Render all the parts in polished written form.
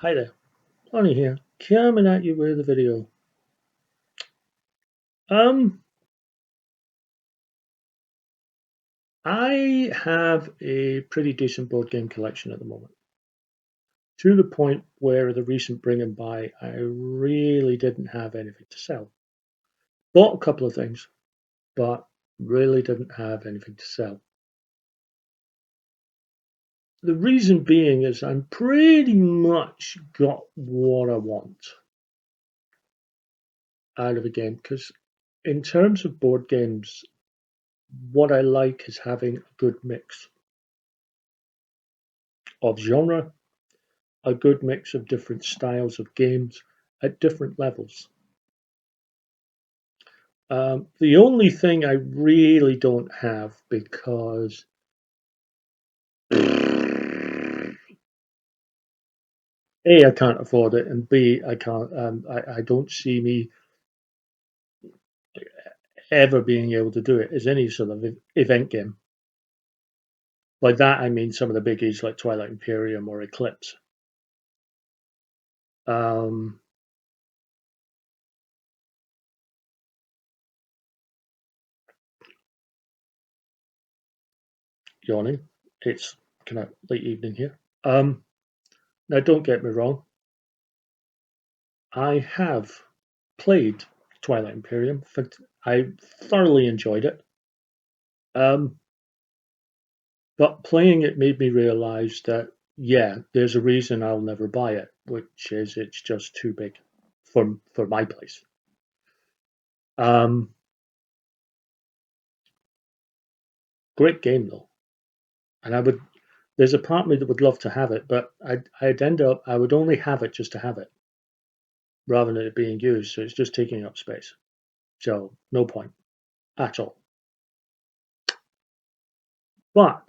Hi there, Lonnie here, coming at you with a video. Um, I have a pretty decent board game collection at the moment, to the point where the recent Bring and Buy, I really didn't have anything to sell. Bought a couple of things, but really didn't have anything to sell. The reason being is I'm pretty much got what I want out of a game, because in terms of board games, what I like is having a good mix of genre, a good mix of different styles of games at different levels. The only thing I really don't have, because A, I can't afford it, and B, I can't. I don't see me ever being able to do it, is any sort of event game. By that I mean some of the biggies like Twilight Imperium or Eclipse. Um, Yawning. It's kind of late evening here. Now, don't get me wrong. I have played Twilight Imperium. I thoroughly enjoyed it. Um, but playing it made me realize that, yeah, there's a reason I'll never buy it, which is it's just too big for my place. Um, Great game though, and I would. There's a part of me that would love to have it, but I'd end up I would only have it just to have it, rather than it being used. So it's just taking up space. So no point at all. But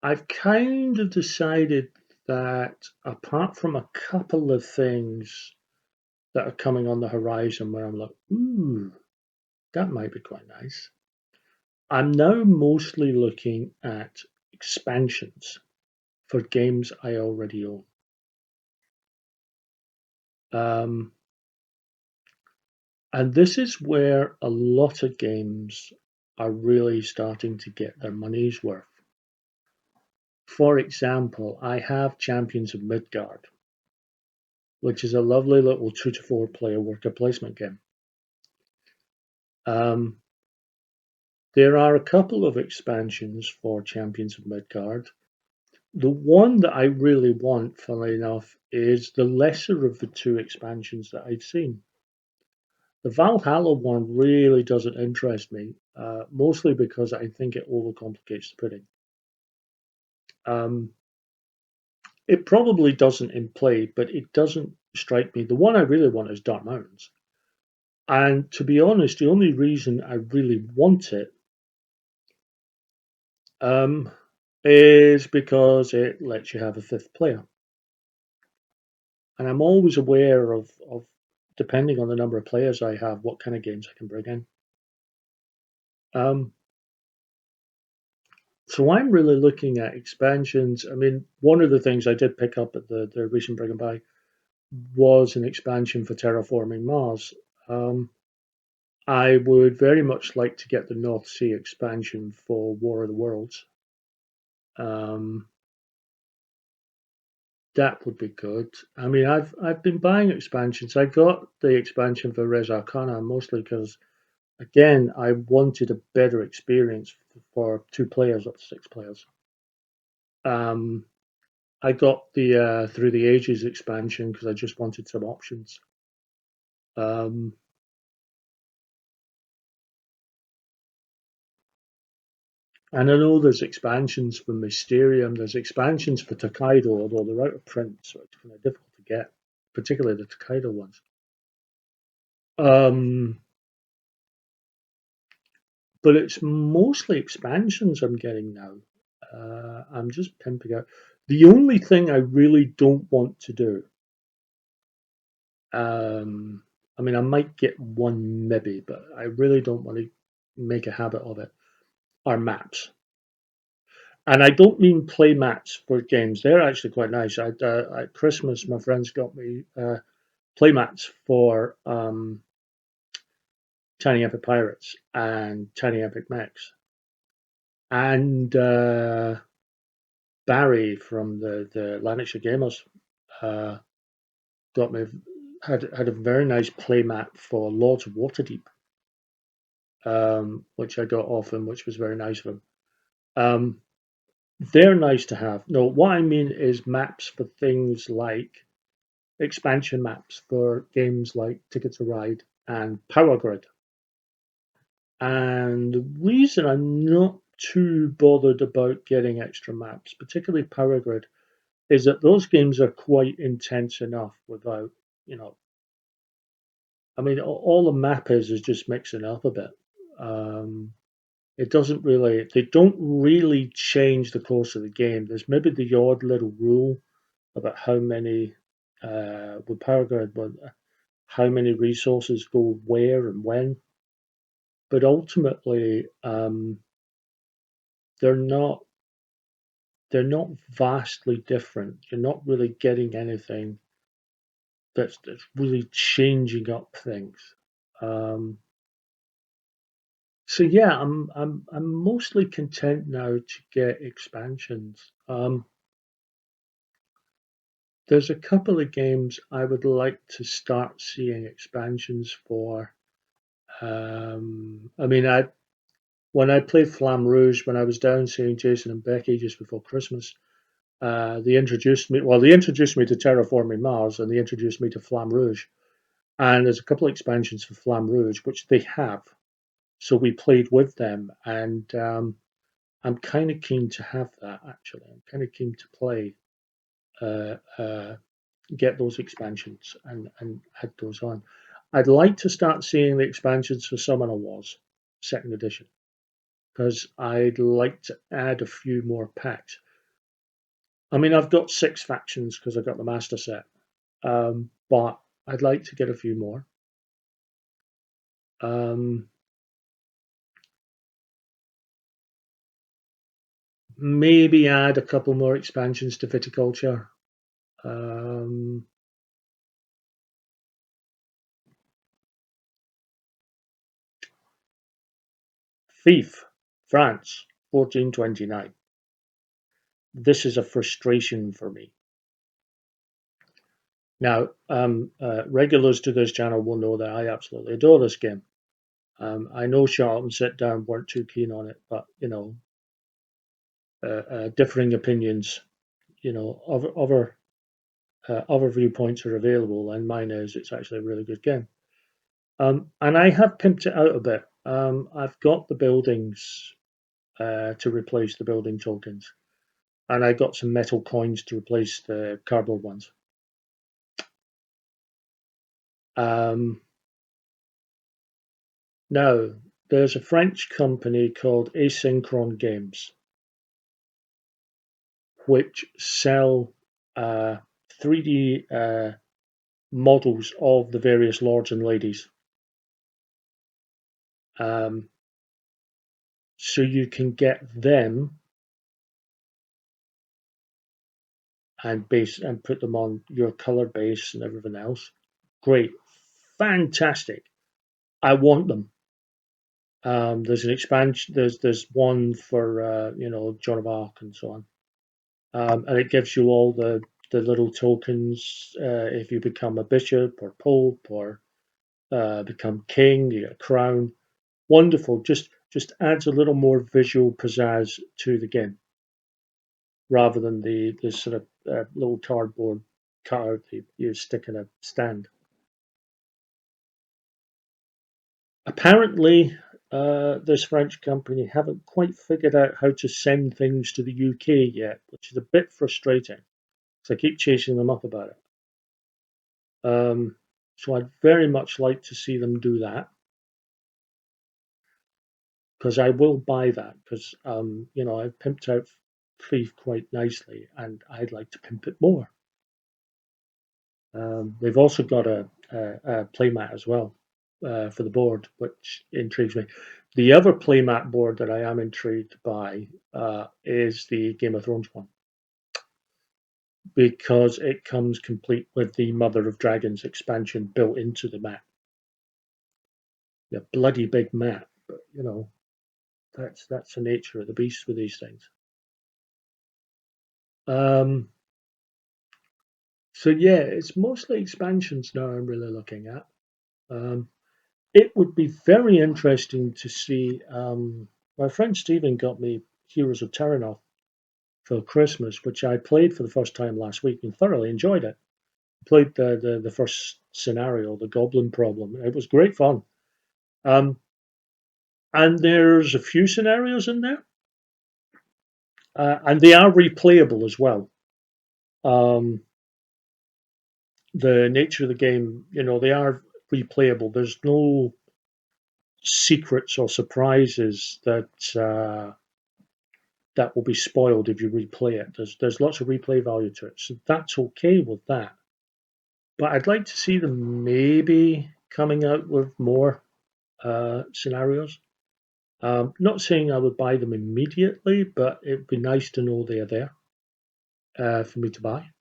I've kind of decided that, apart from a couple of things that are coming on the horizon where I'm like, ooh, that might be quite nice, I'm now mostly looking at expansions for games I already own. Um, and this is where a lot of games are really starting to get their money's worth. For example, I have Champions of Midgard, which is a lovely little 2 to 4 player worker placement game. Um, there are a couple of expansions for Champions of Midgard. The one that I really want, funnily enough, is the lesser of the two expansions that I've seen. The Valhalla one really doesn't interest me, mostly because I think it overcomplicates the pudding. Um, it probably doesn't in play, but it doesn't strike me. The one I really want is Dark Mountains. And to be honest, the only reason I really want it um, is because it lets you have a fifth player. And I'm always aware of, depending on the number of players I have, what kind of games I can bring in. Um, so I'm really looking at expansions. I mean, one of the things I did pick up at the recent Bring and Buy was an expansion for Terraforming Mars. I would very much like to get the North Sea expansion for War of the Worlds. Um, that would be good. I mean, I've been buying expansions. I got the expansion for Res Arcana mostly because, again, I wanted a better experience for 2 players up to 6 players. Um, I got the Through the Ages expansion because I just wanted some options. Um, and I know there's expansions for Mysterium, there's expansions for Tokaido, although they're out of print, so it's kind of difficult to get, particularly the Tokaido ones. Um, but it's mostly expansions I'm getting now. I'm just pimping out. The only thing I really don't want to do, um, I mean, I might get one maybe, but I really don't want to make a habit of it, are maps. And I don't mean play mats for games. They're actually quite nice. At Christmas, my friends got me play mats for Tiny Epic Pirates and Tiny Epic Mechs. And Barry from the Lanarkshire Gamers uh, got me had a very nice playmat for Lords of Waterdeep, which I got off him, which was very nice of him. They're nice to have. No, what I mean is maps for things like expansion maps for games like Ticket to Ride and Power Grid. And the reason I'm not too bothered about getting extra maps, particularly Power Grid, is that those games are quite intense enough without, you know, I mean, all the map is just mixing up a bit. Um, it doesn't really, they don't really change the course of the game. There's maybe the odd little rule about how many, with Power Grid, but how many resources go where and when. But ultimately, they're not they're not vastly different. You're not really getting anything that's really changing up things. Um, so yeah, I'm mostly content now to get expansions. There's a couple of games I would like to start seeing expansions for. I mean, when I played Flamme Rouge when I was down seeing Jason and Becky just before Christmas, they introduced me. Well, they introduced me to Terraforming Mars, and they introduced me to Flamme Rouge. And there's a couple of expansions for Flamme Rouge, which they have. So we played with them, and I'm kind of keen to have that. Actually, I'm kind of keen to play, uh, uh, get those expansions, and add those on. I'd like to start seeing the expansions for Summoner Wars, second edition, because I'd like to add a few more packs. I mean, I've got 6 factions because I got the master set, but I'd like to get a few more. Um, maybe add a couple more expansions to Viticulture. Um, Thief, France, 1429. This is a frustration for me. Now, regulars to this channel will know that I absolutely adore this game. I know Charlton and Sit Down weren't too keen on it, but you know, differing opinions, you know, other viewpoints are available, and mine is it's actually a really good game. And I have pimped it out a bit. I've got the buildings to replace the building tokens, and I got some metal coins to replace the cardboard ones. Um, Now, there's a French company called Asynchron Games, which sell 3D models of the various lords and ladies. Um, so you can get them and put them on your color base and everything else. Great, fantastic. I want them. There's an expansion. There's one for Joan of Arc and so on, and it gives you all the little tokens if you become a bishop or pope or become king, you get a crown. Wonderful. Just adds a little more visual pizzazz to the game rather than the sort of little cardboard cutout you stick in a stand. Apparently, this French company haven't quite figured out how to send things to the UK yet, which is a bit frustrating. So I keep chasing them up about it. So I'd very much like to see them do that because I will buy that because I've pimped out Thief quite nicely and I'd like to pimp it more. They've also got a playmat as well for the board, which intrigues me. The other playmat board that I am intrigued by is the Game of Thrones one, because it comes complete with the Mother of Dragons expansion built into the mat. A bloody big mat, but that's the nature of the beast with these things. So yeah, it's mostly expansions now I'm really looking at. It would be very interesting to see. My friend Stephen got me Heroes of Terranor for Christmas, which I played for the first time last week and thoroughly enjoyed it. Played the first scenario, the Goblin Problem. It was great fun. And there's a few scenarios in there, and they are replayable as well. The nature of the game, they are replayable. There's no secrets or surprises that will be spoiled if you replay it. There's lots of replay value to it, so that's okay with that. But I'd like to see them maybe coming out with more scenarios. Not saying I would buy them immediately, but it'd be nice to know they are there for me to buy.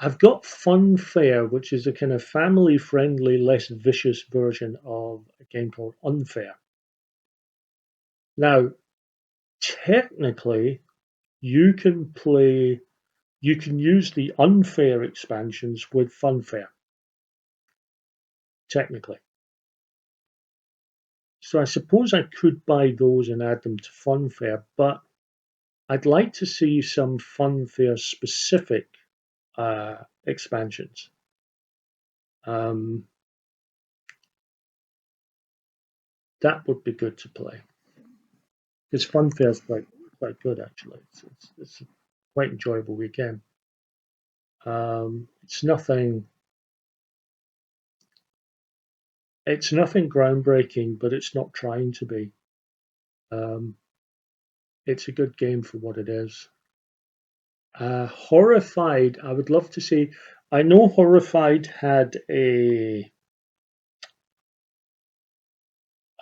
I've got Funfair, which is a kind of family-friendly, less vicious version of a game called Unfair. Now, technically, you can use the Unfair expansions with Funfair. Technically. So I suppose I could buy those and add them to Funfair, but I'd like to see some Funfair specific expansions. That would be good to play. Because Funfair is quite good actually. It's a quite enjoyable weekend. It's nothing groundbreaking, but it's not trying to be. It's a good game for what it is. Horrified, I would love to see. I know Horrified had a.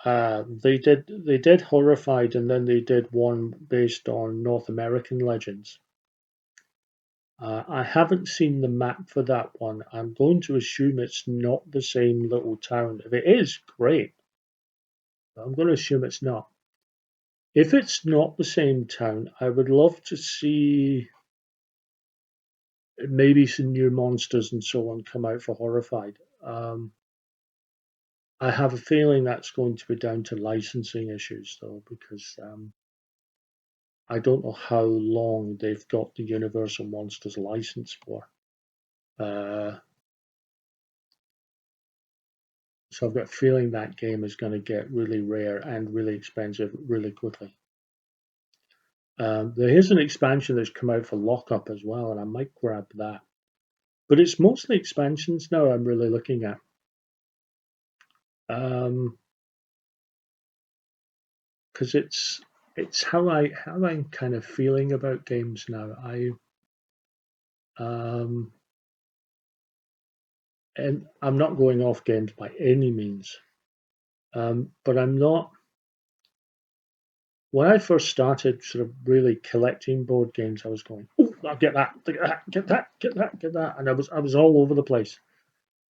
They did Horrified, and then they did one based on North American legends. I haven't seen the map for that one. I'm going to assume it's not the same little town. If it is, great. But I'm going to assume it's not. If it's not the same town, I would love to see maybe some new monsters and so on come out for Horrified. I have a feeling that's going to be down to licensing issues, though, because I don't know how long they've got the Universal Monsters license for. So I've got a feeling that game is going to get really rare and really expensive really quickly. There is an expansion that's come out for Lockup as well, and I might grab that. But it's mostly expansions now I'm really looking at. Because it's how I'm kind of feeling about games now. And I'm not going off games by any means, but I'm not. When I first started sort of really collecting board games, I was going, "Oh, I'll get that, get that, get that, get that, get that," and I was all over the place.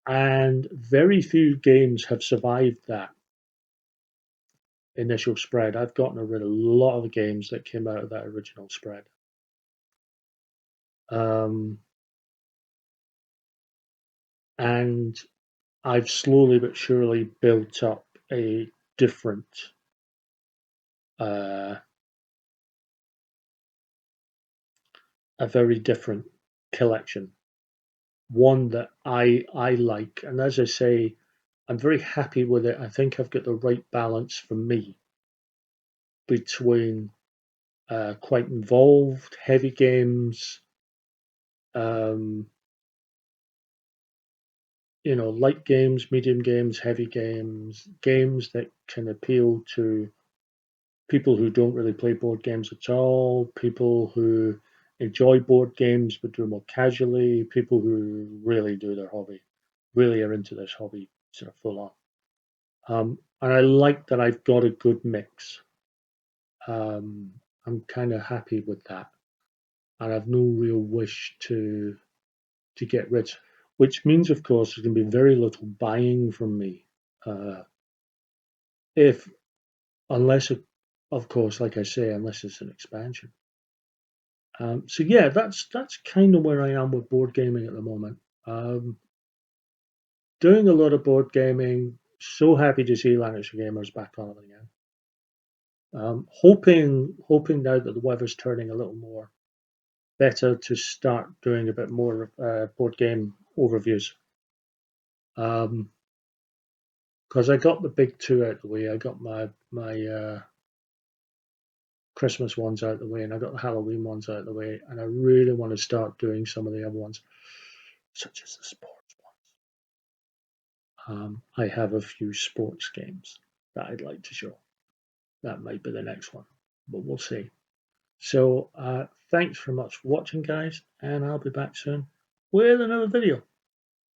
And very few games have survived that initial spread. I've gotten rid of a lot of the games that came out of that original spread. And I've slowly but surely built up a different a very different collection, one that I like, and as I say, I'm very happy with it. I think I've got the right balance for me between quite involved, heavy games, light games, medium games, heavy games, games that can appeal to people who don't really play board games at all, people who enjoy board games but do it more casually, people who really do their hobby, really are into this hobby sort of full on. and I like that I've got a good mix. I'm kind of happy with that, and I've no real wish to get rich, which means, of course, there's going to be very little buying from me. Uh, if unless it, of course, like I say, unless it's an expansion. So yeah, that's kind of where I am with board gaming at the moment. Um, Doing a lot of board gaming. So happy to see Language for Gamers back on again. Hoping now that the weather's turning a little more better to start doing a bit more board game overviews. Because I got the big two out of the way. I got my Christmas ones out of the way, and I got the Halloween ones out of the way, and I really want to start doing some of the other ones, such as the sports ones. I have a few sports games that I'd like to show. That might be the next one, but we'll see. So thanks very much for watching, guys, and I'll be back soon with another video.